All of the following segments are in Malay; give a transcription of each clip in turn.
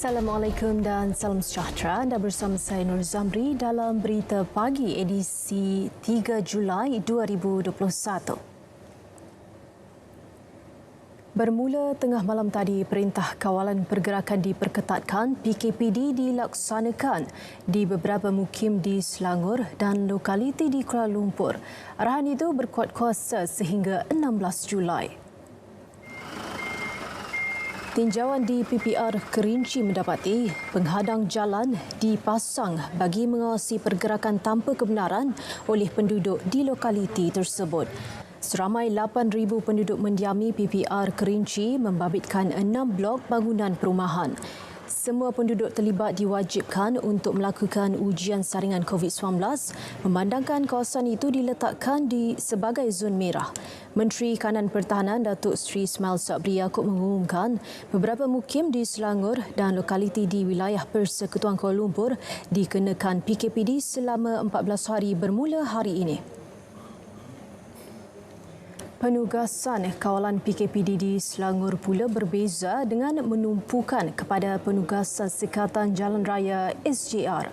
Assalamualaikum dan salam sejahtera. Anda bersama saya Nur Zamri dalam Berita Pagi edisi 3 Julai 2021. Bermula tengah malam tadi, Perintah Kawalan Pergerakan diperketatkan PKPD dilaksanakan di beberapa mukim di Selangor dan lokaliti di Kuala Lumpur. Arahan itu berkuat kuasa sehingga 16 Julai. Tinjauan di PPR Kerinci mendapati penghadang jalan dipasang bagi mengawasi pergerakan tanpa kebenaran oleh penduduk di lokaliti tersebut. Seramai 8,000 penduduk mendiami PPR Kerinci membabitkan 6 blok bangunan perumahan. Semua penduduk terlibat diwajibkan untuk melakukan ujian saringan COVID-19 memandangkan kawasan itu diletakkan sebagai zon merah. Menteri Kanan Pertahanan Datuk Seri Ismail Sabri Yaakob mengumumkan beberapa mukim di Selangor dan lokaliti di wilayah Persekutuan Kuala Lumpur dikenakan PKPD selama 14 hari bermula hari ini. Penugasan kawalan PKPD di Selangor pula berbeza dengan menumpukan kepada penugasan Sekatan Jalan Raya SJR.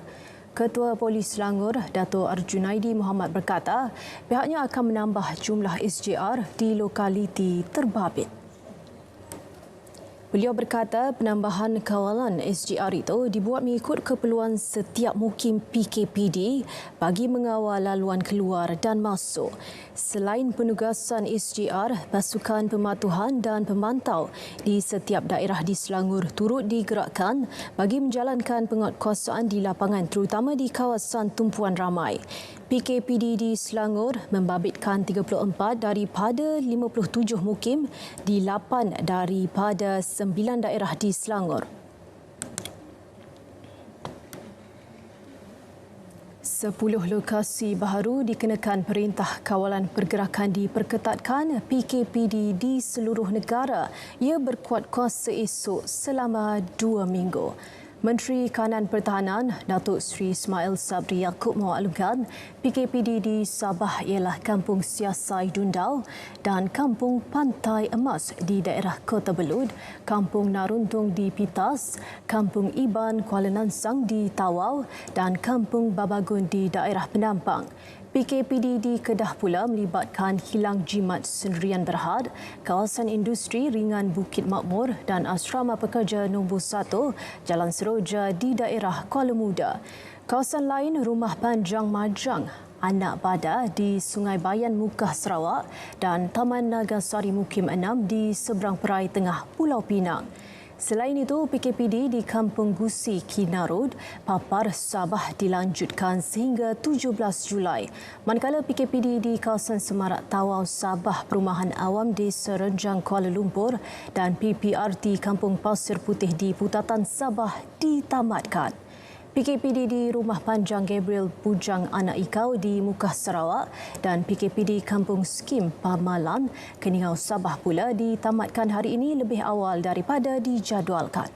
Ketua Polis Selangor, Dato' Arjunaidi Muhammad berkata, pihaknya akan menambah jumlah SJR di lokaliti terbabit. Beliau berkata penambahan kawalan SJR itu dibuat mengikut keperluan setiap mukim PKPD bagi mengawal laluan keluar dan masuk. Selain penugasan SJR, pasukan pematuhan dan pemantau di setiap daerah di Selangor turut digerakkan bagi menjalankan penguatkuasaan di lapangan terutama di kawasan tumpuan ramai. PKPD di Selangor membabitkan 34 daripada 57 mukim di 8 daripada 9 daerah di Selangor. 10 lokasi baharu dikenakan Perintah Kawalan Pergerakan diperketatkan PKPD di seluruh negara. Ia berkuat kuasa esok selama 2 minggu. Menteri Kanan Pertahanan Datuk Seri Ismail Sabri Yaakob memaklumkan PKPD di Sabah ialah Kampung Siasai Dundau dan Kampung Pantai Emas di daerah Kota Belud, Kampung Naruntung di Pitas, Kampung Iban Kuala Nansang di Tawau dan Kampung Babagun di daerah Penampang. PKPD di Kedah pula melibatkan Kilang Jimat Sendirian Berhad, kawasan industri ringan Bukit Makmur dan asrama pekerja nombor 1 Jalan Seroja di daerah Kuala Muda. Kawasan lain Rumah Panjang Majang, Anak Bada di Sungai Bayan Mukah Sarawak dan Taman Nagasari Mukim 6 di seberang perai tengah Pulau Pinang. Selain itu, PKPD di Kampung Gusi Kinarud, Papar, Sabah dilanjutkan sehingga 17 Julai. Manakala PKPD di kawasan Semarak Tawau, Sabah, Perumahan Awam Desa Renjang, Kuala Lumpur dan PPRT Kampung Pasir Putih di Putatan, Sabah ditamatkan. PKPD di Rumah Panjang Gabriel Bujang Anak Ikau di Mukah Sarawak dan PKPD Kampung Skim Pamalan, Keningau, Sabah pula ditamatkan hari ini lebih awal daripada dijadualkan.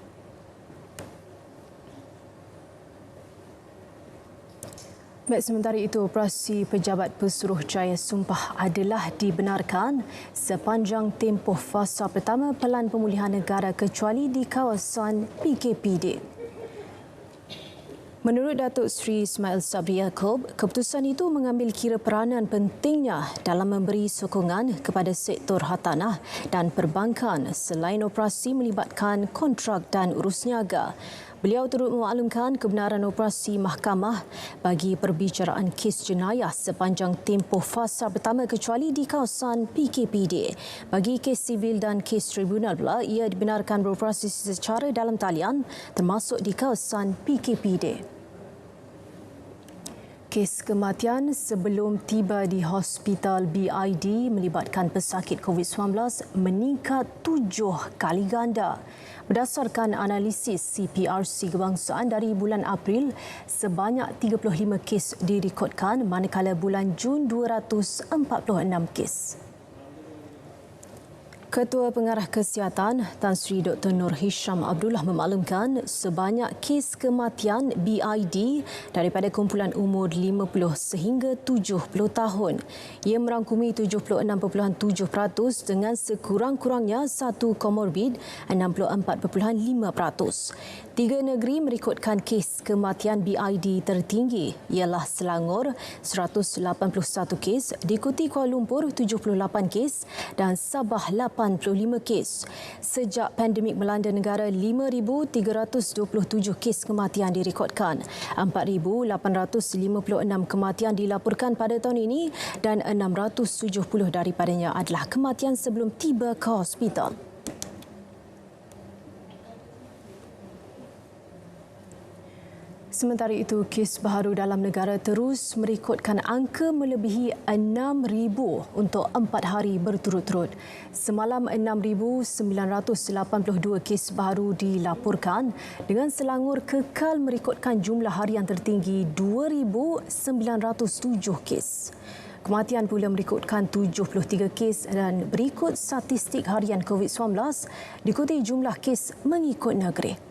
Baik, sementara itu, operasi Pejabat Pesuruhjaya Sumpah adalah dibenarkan sepanjang tempoh fasa pertama Pelan Pemulihan Negara kecuali di kawasan PKPD. Menurut Datuk Seri Ismail Sabri Yaakob, keputusan itu mengambil kira peranan pentingnya dalam memberi sokongan kepada sektor hartanah dan perbankan selain operasi melibatkan kontrak dan urus niaga. Beliau turut memaklumkan kebenaran operasi mahkamah bagi perbicaraan kes jenayah sepanjang tempoh fasa pertama kecuali di kawasan PKPD. Bagi kes sivil dan kes tribunal pula, ia dibenarkan beroperasi secara dalam talian termasuk di kawasan PKPD. Kes kematian sebelum tiba di Hospital BID melibatkan pesakit COVID-19 meningkat 7 kali ganda. Berdasarkan analisis CPRC Kebangsaan dari bulan April, sebanyak 35 kes direkodkan manakala bulan Jun 246 kes. Ketua Pengarah Kesihatan Tan Sri Dr. Nur Hisham Abdullah memaklumkan sebanyak kes kematian BID daripada kumpulan umur 50 sehingga 70 tahun. Ia merangkumi 76.7% dengan sekurang-kurangnya satu komorbid 64.5%. Tiga negeri merekodkan kes kematian BID tertinggi ialah Selangor 181 kes, diikuti Kuala Lumpur 78 kes dan Sabah 85 kes. Sejak pandemik melanda negara, 5,327 kes kematian direkodkan. 4,856 kematian dilaporkan pada tahun ini dan 670 daripadanya adalah kematian sebelum tiba ke hospital. Sementara itu, kes baharu dalam negara terus merekodkan angka melebihi 6,000 untuk 4 hari berturut-turut. Semalam 6,982 kes baharu dilaporkan dengan Selangor kekal merekodkan jumlah harian tertinggi 2,907 kes. Kematian pula merekodkan 73 kes dan berikut statistik harian COVID-19 diikuti jumlah kes mengikut negeri.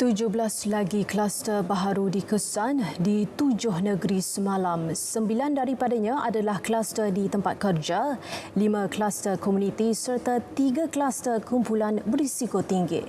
Tujuh belas lagi kluster baharu dikesan di 7 negeri semalam. 9 daripadanya adalah kluster di tempat kerja, 5 kluster komuniti serta 3 kluster kumpulan berisiko tinggi.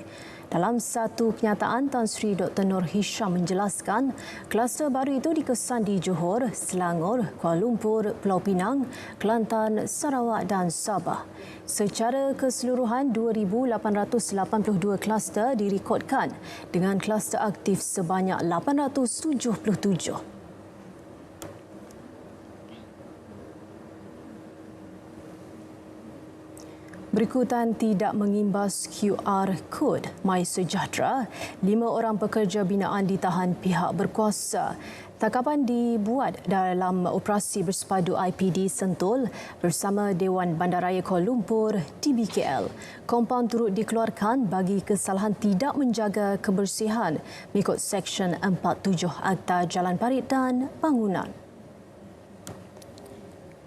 Dalam satu kenyataan, Tan Sri Dr. Nur Hisham menjelaskan kluster baru itu dikesan di Johor, Selangor, Kuala Lumpur, Pulau Pinang, Kelantan, Sarawak dan Sabah. Secara keseluruhan, 2,882 kluster direkodkan dengan kluster aktif sebanyak 877. Berikutan tidak mengimbas QR Code MySejahtera, 5 orang pekerja binaan ditahan pihak berkuasa. Tangkapan dibuat dalam operasi bersepadu IPD Sentul bersama Dewan Bandaraya Kuala Lumpur DBKL. Kompaun turut dikeluarkan bagi kesalahan tidak menjaga kebersihan mengikut Seksyen 47 Akta Jalan Parit dan Bangunan.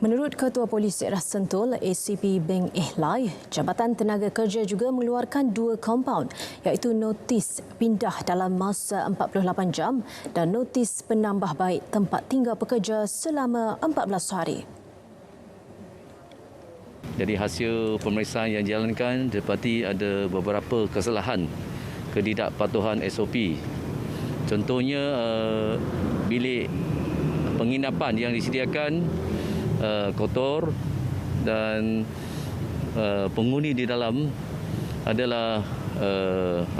Menurut Ketua Polis Daerah Sentul, ACP Beng Ehlai, Jabatan Tenaga Kerja juga mengeluarkan 2 kompaun iaitu notis pindah dalam masa 48 jam dan notis penambahbaik tempat tinggal pekerja selama 14 hari. Jadi hasil pemeriksaan yang dijalankan dapati ada beberapa kesalahan ketidakpatuhan SOP. Contohnya bilik penginapan yang disediakan kotor dan penghuni di dalam adalah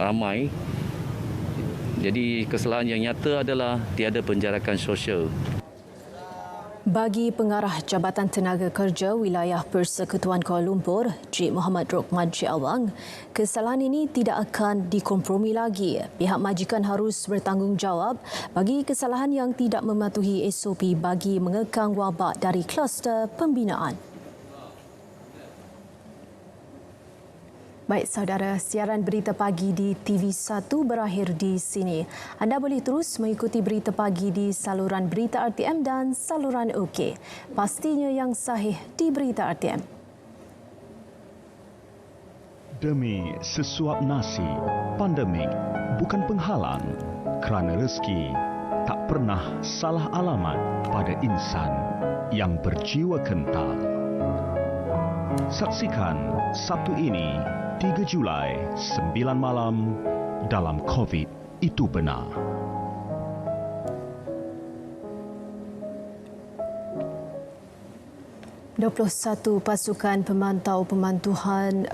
ramai. Jadi kesalahan yang nyata adalah tiada penjarakan sosial. Bagi Pengarah Jabatan Tenaga Kerja Wilayah Persekutuan Kuala Lumpur, Cik Muhammad Rokman Cik Awang, kesalahan ini tidak akan dikompromi lagi. Pihak majikan harus bertanggungjawab bagi kesalahan yang tidak mematuhi SOP bagi mengekang wabak dari kluster pembinaan. Baik saudara, siaran berita pagi di TV1 berakhir di sini. Anda boleh terus mengikuti berita pagi di saluran berita RTM dan saluran OK. Pastinya yang sahih di berita RTM. Demi sesuap nasi, pandemik bukan penghalang kerana rezeki tak pernah salah alamat pada insan yang berjiwa kental. Saksikan Sabtu ini 3 Julai 9 malam dalam COVID Itu Benar. Satu pasukan pematuhan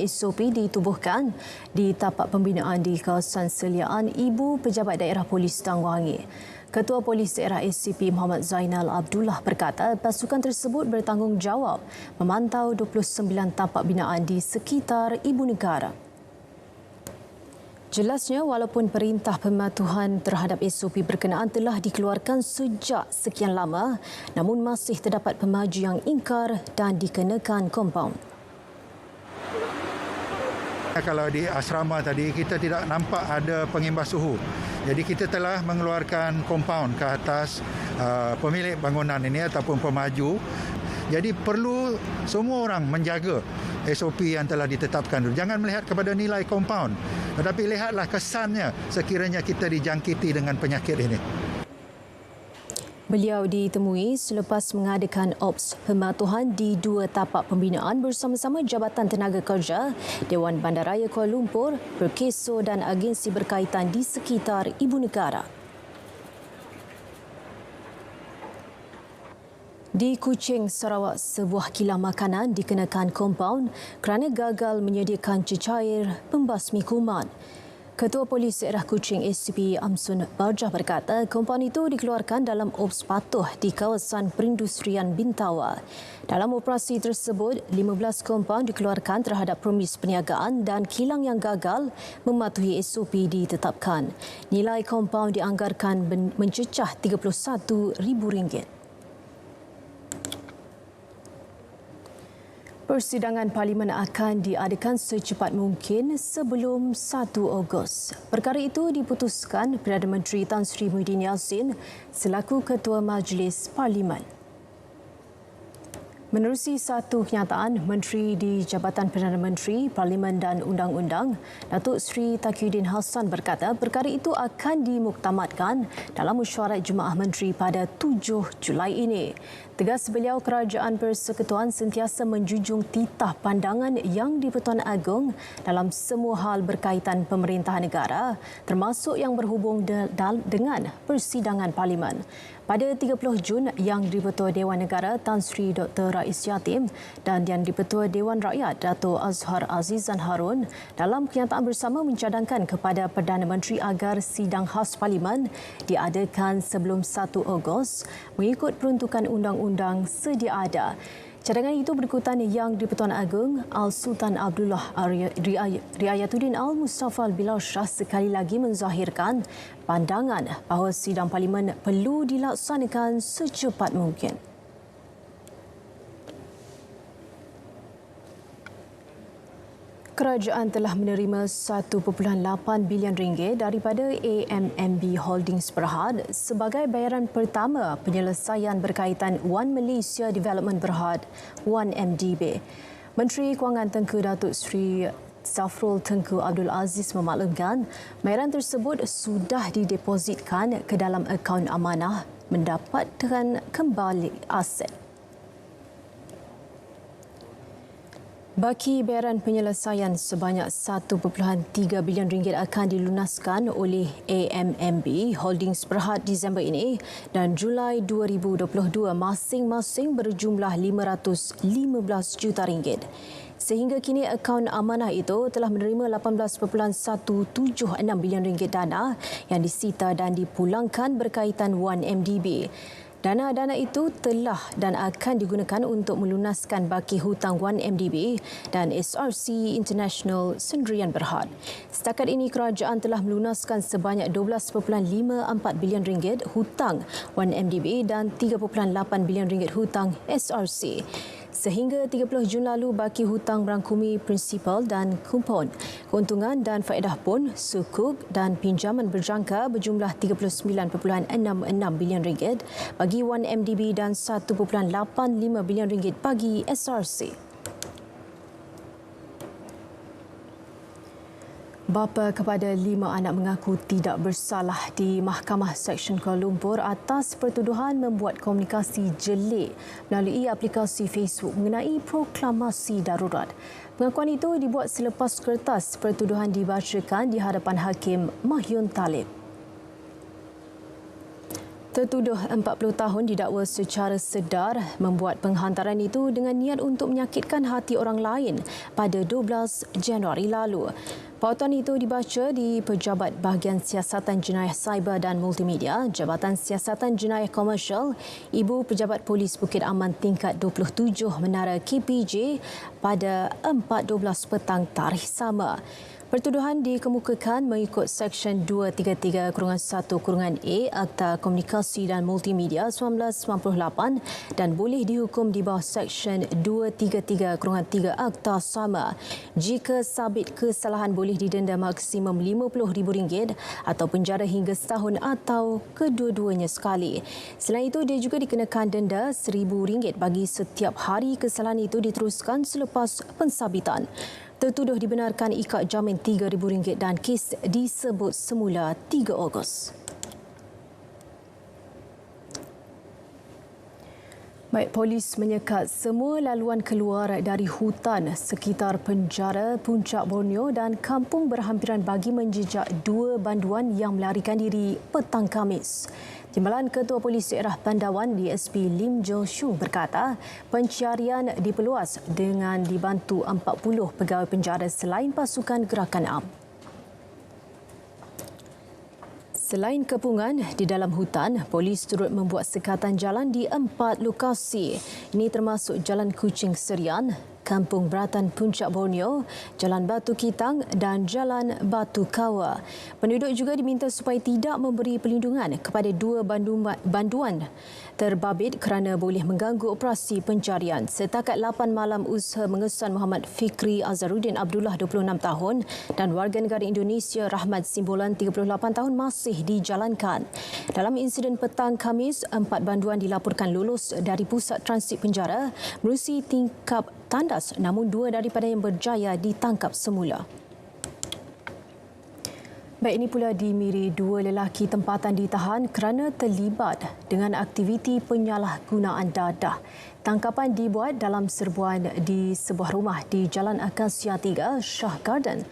SOP ditubuhkan di tapak pembinaan di kawasan Seliaan Ibu Pejabat Daerah Polis Tangguhangi. Ketua Polis Daerah ACP Muhammad Zainal Abdullah berkata pasukan tersebut bertanggungjawab memantau 29 tapak binaan di sekitar ibu negara. Jelasnya, walaupun perintah pematuhan terhadap SOP berkenaan telah dikeluarkan sejak sekian lama, namun masih terdapat pemaju yang ingkar dan dikenakan kompaun. Kalau di asrama tadi, kita tidak nampak ada pengimbas suhu. Jadi kita telah mengeluarkan kompaun ke atas pemilik bangunan ini ataupun pemaju. Jadi perlu semua orang menjaga SOP yang telah ditetapkan. Jangan melihat kepada nilai kompaun, tetapi lihatlah kesannya sekiranya kita dijangkiti dengan penyakit ini. Beliau ditemui selepas mengadakan ops pematuhan di 2 tapak pembinaan bersama-sama Jabatan Tenaga Kerja, Dewan Bandaraya Kuala Lumpur, Perkeso dan agensi berkaitan di sekitar Ibu Negara. Di Kuching, Sarawak, sebuah kilang makanan dikenakan kompaun kerana gagal menyediakan cecair pembasmi kuman. Ketua Polis Daerah Kuching ACP Amsun Barjah berkata kompaun itu dikeluarkan dalam ops patuh di kawasan perindustrian Bintawa. Dalam operasi tersebut, 15 kompaun dikeluarkan terhadap permis perniagaan dan kilang yang gagal mematuhi SOP ditetapkan. Nilai kompaun dianggarkan mencecah RM31,000. Persidangan Parlimen akan diadakan secepat mungkin sebelum 1 Ogos. Perkara itu diputuskan Perdana Menteri Tan Sri Muhyiddin Yassin selaku Ketua Majlis Parlimen. Menerusi satu kenyataan, Menteri di Jabatan Perdana Menteri, Parlimen dan Undang-Undang, Datuk Seri Taqiyuddin Hassan berkata perkara itu akan dimuktamadkan dalam mesyuarat Jemaah Menteri pada 7 Julai ini. Tegas beliau, Kerajaan Persekutuan sentiasa menjunjung titah pandangan Yang di-Pertuan Agong dalam semua hal berkaitan pemerintahan negara, termasuk yang berhubung dengan persidangan Parlimen. Pada 30 Jun, Yang di-Pertua Dewan Negara Tan Sri Dr. Rais Yatim dan Yang di-Pertua Dewan Rakyat Dato' Azhar Azizan Harun dalam kenyataan bersama mencadangkan kepada Perdana Menteri agar sidang khas Parlimen diadakan sebelum 1 Ogos mengikut peruntukan undang-undang sedia ada. Cadangan itu berikutan Yang di-Pertuan Agong Al-Sultan Abdullah Riayatuddin Al-Mustafa Bilal Shah sekali lagi menzahirkan pandangan bahawa sidang Parlimen perlu dilaksanakan secepat mungkin. Kerajaan telah menerima RM1.8 bilion daripada AMMB Holdings Berhad sebagai bayaran pertama penyelesaian berkaitan One Malaysia Development Berhad, 1MDB. Menteri Kewangan Tengku Datuk Seri Safrul Tengku Abdul Aziz memaklumkan bayaran tersebut sudah didepositkan ke dalam akaun amanah mendapatkan kembali aset. Baki bayaran penyelesaian sebanyak RM1.3 bilion akan dilunaskan oleh AMMB Holdings Berhad Disember ini dan Julai 2022 masing-masing berjumlah RM515 juta. Sehingga kini akaun amanah itu telah menerima RM18.176 bilion dana yang disita dan dipulangkan berkaitan 1MDB. Dana-dana itu telah dan akan digunakan untuk melunaskan baki hutang 1MDB dan SRC International Sendirian Berhad. Setakat ini, kerajaan telah melunaskan sebanyak RM12.54 bilion hutang 1MDB dan RM3.8 bilion hutang SRC. Sehingga 30 Jun lalu, baki hutang merangkumi prinsipal dan kupon, keuntungan dan faedah pun, sukuk dan pinjaman berjangka berjumlah RM39.66 bilion bagi 1MDB dan RM1.85 bilion bagi SRC. Bapa kepada 5 anak mengaku tidak bersalah di Mahkamah Seksyen Kuala Lumpur atas pertuduhan membuat komunikasi jelik melalui aplikasi Facebook mengenai proklamasi darurat. Pengakuan itu dibuat selepas kertas pertuduhan dibacakan di hadapan Hakim Mahyun Talib. Tertuduh 40 tahun didakwa secara sedar membuat penghantaran itu dengan niat untuk menyakitkan hati orang lain pada 12 Januari lalu. Pautan itu dibaca di Pejabat Bahagian Siasatan Jenayah Cyber dan Multimedia, Jabatan Siasatan Jenayah Komersial, Ibu Pejabat Polis Bukit Aman tingkat 27 Menara KPJ pada 4.12 petang tarikh sama. Pertuduhan dikemukakan mengikut Seksyen 233-1-A Akta Komunikasi dan Multimedia 1998 dan boleh dihukum di bawah Seksyen 233-3 Akta sama. Jika sabit kesalahan boleh didenda maksimum RM50,000 atau penjara hingga setahun atau kedua-duanya sekali. Selain itu, dia juga dikenakan denda RM1,000 bagi setiap hari kesalahan itu diteruskan selepas pensabitan. Tertuduh dibenarkan ikat jamin RM3,000 dan kes disebut semula 3 Ogos. Baik, polis menyekat semua laluan keluar dari hutan sekitar penjara Puncak Borneo dan kampung berhampiran bagi menjejak 2 banduan yang melarikan diri petang Khamis. Timbalan Ketua Polis Daerah Pandawan DSP Lim Jo Shoo berkata pencarian diperluas dengan dibantu 40 pegawai penjara selain pasukan gerakan AM. Selain kepungan di dalam hutan, polis turut membuat sekatan jalan di 4 lokasi. Ini termasuk Jalan Kuching Serian, Kampung Beratan Puncak Borneo, Jalan Batu Kitang dan Jalan Batu Kawa. Penduduk juga diminta supaya tidak memberi perlindungan kepada 2 banduan terbabit kerana boleh mengganggu operasi pencarian. Setakat 8 malam, usaha mengesan Muhammad Fikri Azharuddin Abdullah 26 tahun dan warga negara Indonesia Rahmat Simbolan 38 tahun masih dijalankan. Dalam insiden petang Khamis, 4 banduan dilaporkan lulus dari pusat transit penjara melalui tingkap tandas, namun 2 daripada yang berjaya ditangkap semula. Baik, ini pula di Miri, 2 lelaki tempatan ditahan kerana terlibat dengan aktiviti penyalahgunaan dadah. Tangkapan dibuat dalam serbuan di sebuah rumah di Jalan Akasia 3, Shah Garden,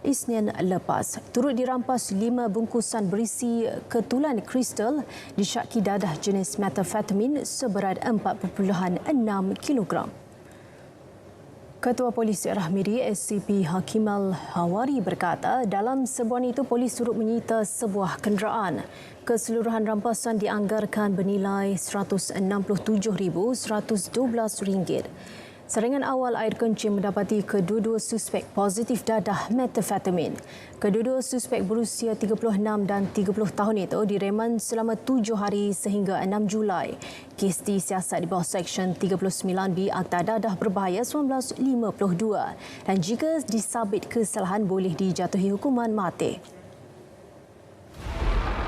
Isnin lepas. Turut dirampas 5 bungkusan berisi ketulan kristal disyaki dadah jenis methamphetamine seberat 4.6 kilogram. Ketua Polis Daerah Miri SCP Hakimal Hawari berkata dalam serbuan itu polis turut menyita sebuah kenderaan. Keseluruhan rampasan dianggarkan bernilai RM167,112. Saringan awal air kencing mendapati kedua-dua suspek positif dadah methamphetamine. Kedua-dua suspek berusia 36 dan 30 tahun itu direman selama 7 hari sehingga 6 Julai. Kes disiasat di bawah Seksyen 39B Akta Dadah Berbahaya 1952 dan jika disabit kesalahan boleh dijatuhi hukuman mati.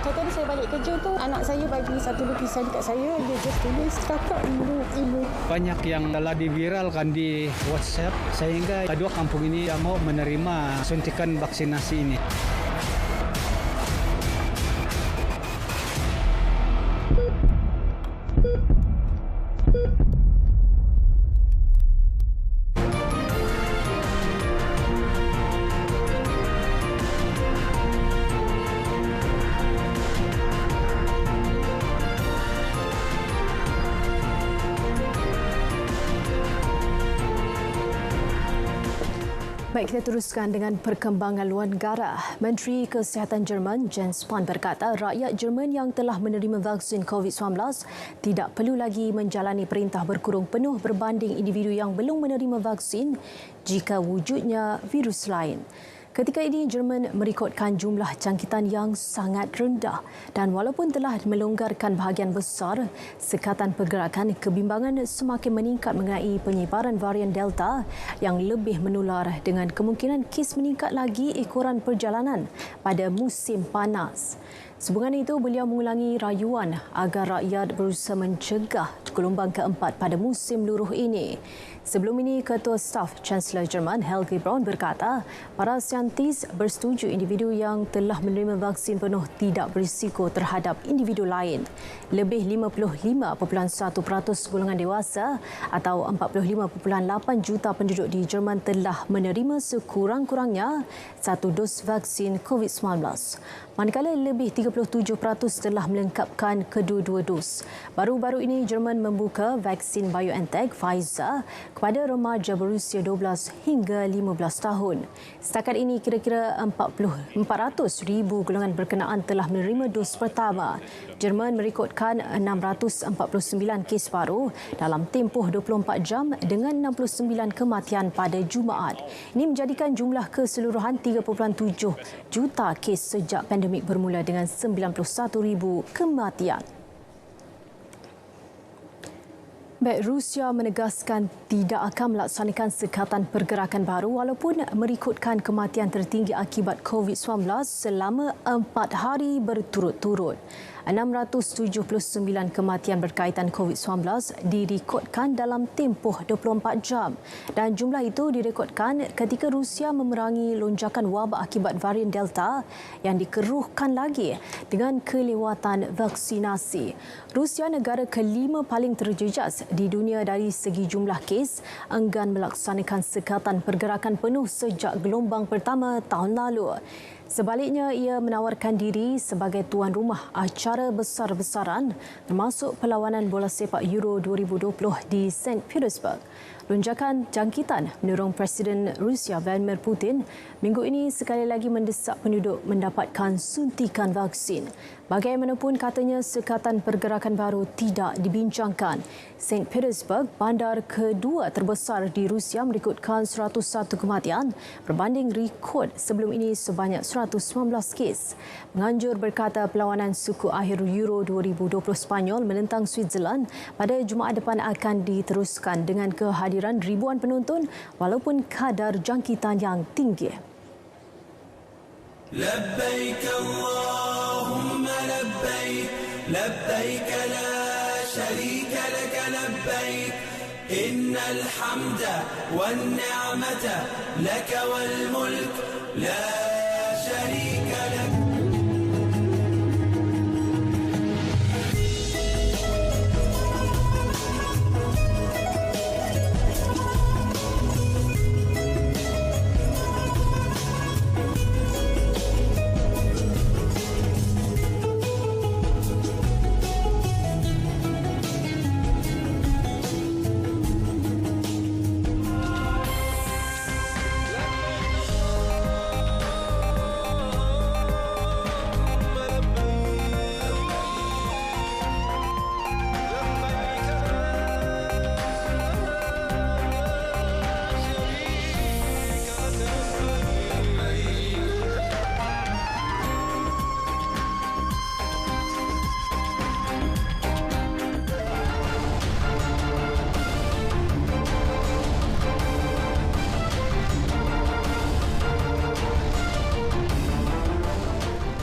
Tadi saya balik kerja tu, anak saya bagi satu lukisan dekat saya, dia just tulis kakak ibu. Banyak yang telah diviralkan di WhatsApp sehingga kedua kampung ini tidak mau menerima suntikan vaksinasi ini. Baik, kita teruskan dengan perkembangan luar negara. Menteri Kesihatan Jerman Jens Spahn berkata rakyat Jerman yang telah menerima vaksin COVID-19 tidak perlu lagi menjalani perintah berkurung penuh berbanding individu yang belum menerima vaksin jika wujudnya virus lain. Ketika ini, Jerman merekodkan jumlah jangkitan yang sangat rendah dan walaupun telah melonggarkan bahagian besar, sekatan pergerakan kebimbangan semakin meningkat mengenai penyebaran varian Delta yang lebih menular dengan kemungkinan kes meningkat lagi ekoran perjalanan pada musim panas. Sehubungan itu, beliau mengulangi rayuan agar rakyat berusaha mencegah gelombang keempat pada musim luruh ini. Sebelum ini, Ketua Staf Chancellor Jerman Helge Braun berkata para saintis bersetuju individu yang telah menerima vaksin penuh tidak berisiko terhadap individu lain. Lebih 55.1% golongan dewasa atau 45.8 juta penduduk di Jerman telah menerima sekurang-kurangnya 1 dos vaksin COVID-19. Manakala lebih telah melengkapkan kedua-dua dos. Baru-baru ini Jerman membuka vaksin BioNTech Pfizer kepada remaja berusia 12 hingga 15 tahun. Setakat ini kira-kira 400,000 golongan berkenaan telah menerima dos pertama. Jerman merekodkan 649 kes baru dalam tempoh 24 jam dengan 69 kematian pada Jumaat. Ini menjadikan jumlah keseluruhan 3.7 juta kes sejak pandemik bermula dengan 91,000 kematian. Baik, Rusia menegaskan tidak akan melaksanakan sekatan pergerakan baru walaupun merekodkan kematian tertinggi akibat COVID-19 selama 4 hari berturut-turut. 679 kematian berkaitan COVID-19 direkodkan dalam tempoh 24 jam dan jumlah itu direkodkan ketika Rusia memerangi lonjakan wabak akibat varian Delta yang dikeruhkan lagi dengan kelewatan vaksinasi. Rusia, negara kelima paling terjejas di dunia dari segi jumlah kes, enggan melaksanakan sekatan pergerakan penuh sejak gelombang pertama tahun lalu. Sebaliknya, ia menawarkan diri sebagai tuan rumah acara besar-besaran termasuk perlawanan bola sepak Euro 2020 di St. Petersburg. Lonjakan jangkitan mendorong Presiden Rusia Vladimir Putin minggu ini sekali lagi mendesak penduduk mendapatkan suntikan vaksin. Bagaimanapun, katanya sekatan pergerakan baru tidak dibincangkan. St. Petersburg, bandar kedua terbesar di Rusia, merekodkan 101 kematian berbanding rekod sebelum ini sebanyak 119 kes. Menganjur berkata perlawanan suku akhir Euro 2020 Spanyol menentang Switzerland pada Jumaat depan akan diteruskan dengan kehadiran ribuan penonton walaupun kadar jangkitan yang tinggi. لبيك اللهم لبيك لبيك لا شريك لك لبيك إن الحمد والنعمة لك والملك لا شريك لك.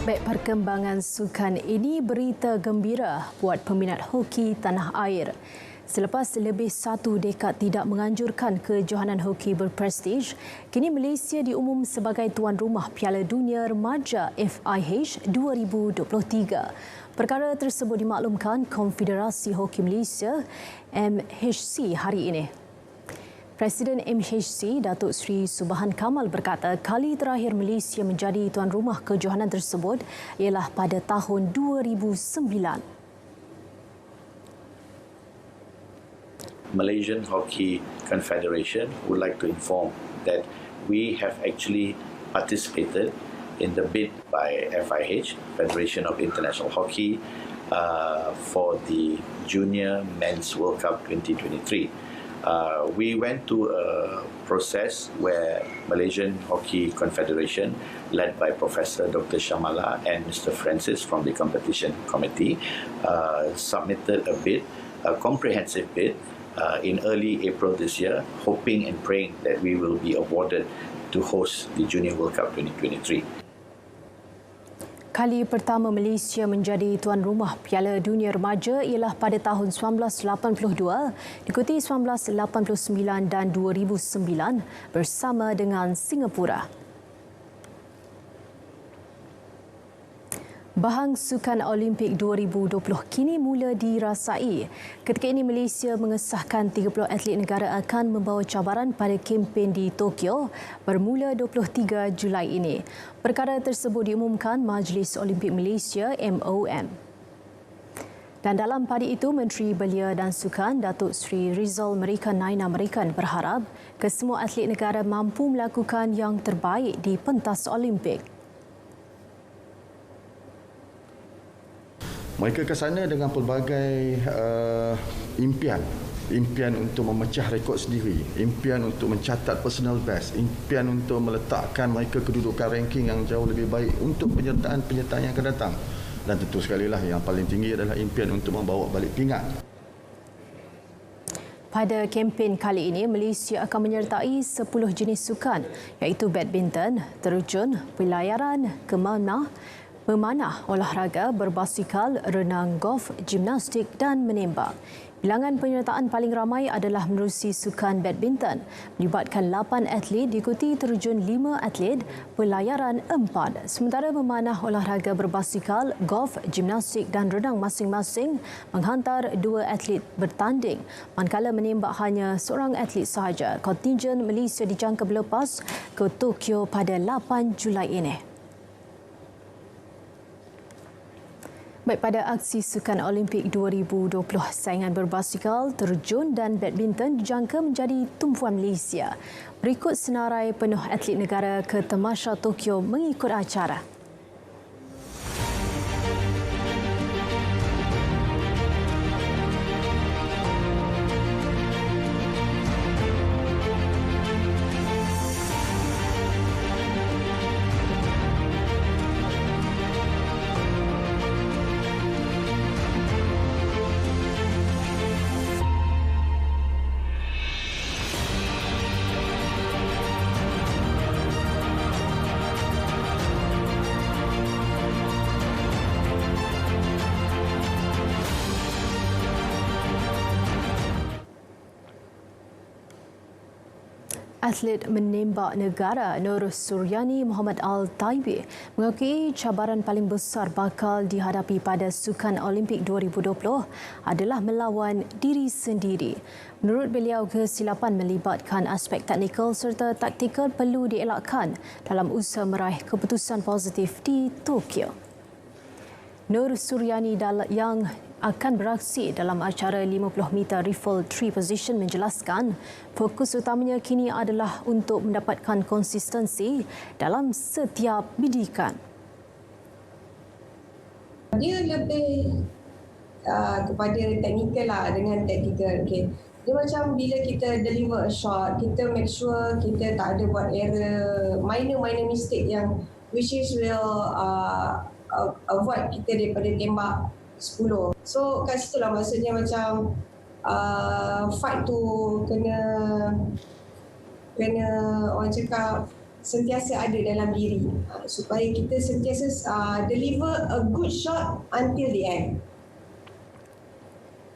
Baik, perkembangan sukan ini berita gembira buat peminat hoki tanah air. Selepas lebih 1 dekad tidak menganjurkan kejohanan hoki berprestij, kini Malaysia diumum sebagai tuan rumah Piala Dunia Remaja FIH 2023. Perkara tersebut dimaklumkan Konfederasi Hoki Malaysia MHC hari ini. Presiden MHC, Datuk Seri Subhan Kamal berkata kali terakhir Malaysia menjadi tuan rumah kejohanan tersebut ialah pada tahun 2009. Malaysian Hockey Confederation would like to inform that we have actually participated in the bid by FIH, Federation of International Hockey, for the Junior Men's World Cup 2023. We went to a process where Malaysian Hockey Confederation, led by Professor Dr. Shamala and Mr. Francis from the competition committee, submitted a bid, a comprehensive bid, in early April this year, hoping and praying that we will be awarded to host the Junior World Cup 2023. Kali pertama Malaysia menjadi tuan rumah Piala Dunia Remaja ialah pada tahun 1982, diikuti 1989 dan 2009 bersama dengan Singapura. Bahang Sukan Olimpik 2020 kini mula dirasai. Ketika ini Malaysia mengesahkan 30 atlet negara akan membawa cabaran pada kempen di Tokyo bermula 23 Julai ini. Perkara tersebut diumumkan Majlis Olimpik Malaysia MOM. Dan dalam padi itu, Menteri Belia dan Sukan Datuk Seri Rizal Merican Naina Merican berharap kesemua atlet negara mampu melakukan yang terbaik di pentas Olimpik. Mereka ke sana dengan pelbagai impian untuk memecah rekod sendiri, impian untuk mencatat personal best, impian untuk meletakkan mereka kedudukan ranking yang jauh lebih baik untuk penyertaan-penyertaan yang akan datang. Dan tentu sekali lah yang paling tinggi adalah impian untuk membawa balik pingat. Pada kempen kali ini, Malaysia akan menyertai 10 jenis sukan iaitu badminton, terjun, pelayaran, memanah, olahraga, berbasikal, renang, golf, gimnastik dan menembak. Bilangan penyertaan paling ramai adalah menerusi sukan badminton, melibatkan 8 atlet, diikuti terjun 5 atlet, pelayaran 4. Sementara memanah, olahraga, berbasikal, golf, gimnastik dan renang masing-masing menghantar 2 atlet bertanding. Manakala menembak hanya seorang atlet sahaja. Kontingen Malaysia dijangka berlepas ke Tokyo pada 8 Julai ini. Baik, pada aksi Sukan Olimpik 2020, saingan berbasikal, terjun dan badminton dijangka menjadi tumpuan Malaysia. Berikut senarai penuh atlet negara ke Tamasya Tokyo mengikut acara. Atlet menembak negara Nur Suryani Muhammad Al-Taibi mengakui cabaran paling besar bakal dihadapi pada Sukan Olimpik 2020 adalah melawan diri sendiri. Menurut beliau, kesilapan melibatkan aspek teknikal serta taktikal perlu dielakkan dalam usaha meraih keputusan positif di Tokyo. Nur Suryani yang akan beraksi dalam acara 50 meter rifle 3 position menjelaskan fokus utamanya kini adalah untuk mendapatkan konsistensi dalam setiap bidikan. Dia lebih kepada teknikal lah, dengan taktikal. Okay. Dia macam bila kita deliver a shot, kita make sure kita tak ada buat error, minor mistake yang which is will avoid kita daripada tembak 10. So kat situ lah maksudnya macam fight tu kena orang cakap sentiasa ada dalam diri supaya kita sentiasa deliver a good shot until the end.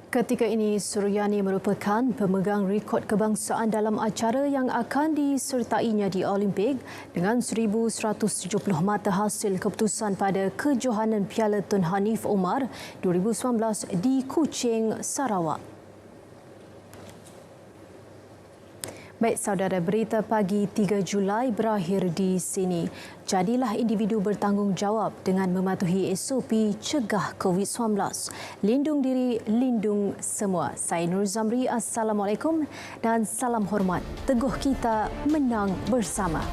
Ketika ini, Suryani merupakan pemegang rekod kebangsaan dalam acara yang akan disertainya di Olimpik dengan 1,170 mata hasil keputusan pada kejohanan Piala Tun Hanif Omar 2019 di Kuching, Sarawak. Baik saudara, berita pagi 3 Julai berakhir di sini. Jadilah individu bertanggungjawab dengan mematuhi SOP cegah COVID-19. Lindung diri, lindung semua. Saya Nur Zamri, Assalamualaikum dan salam hormat. Teguh kita menang bersama.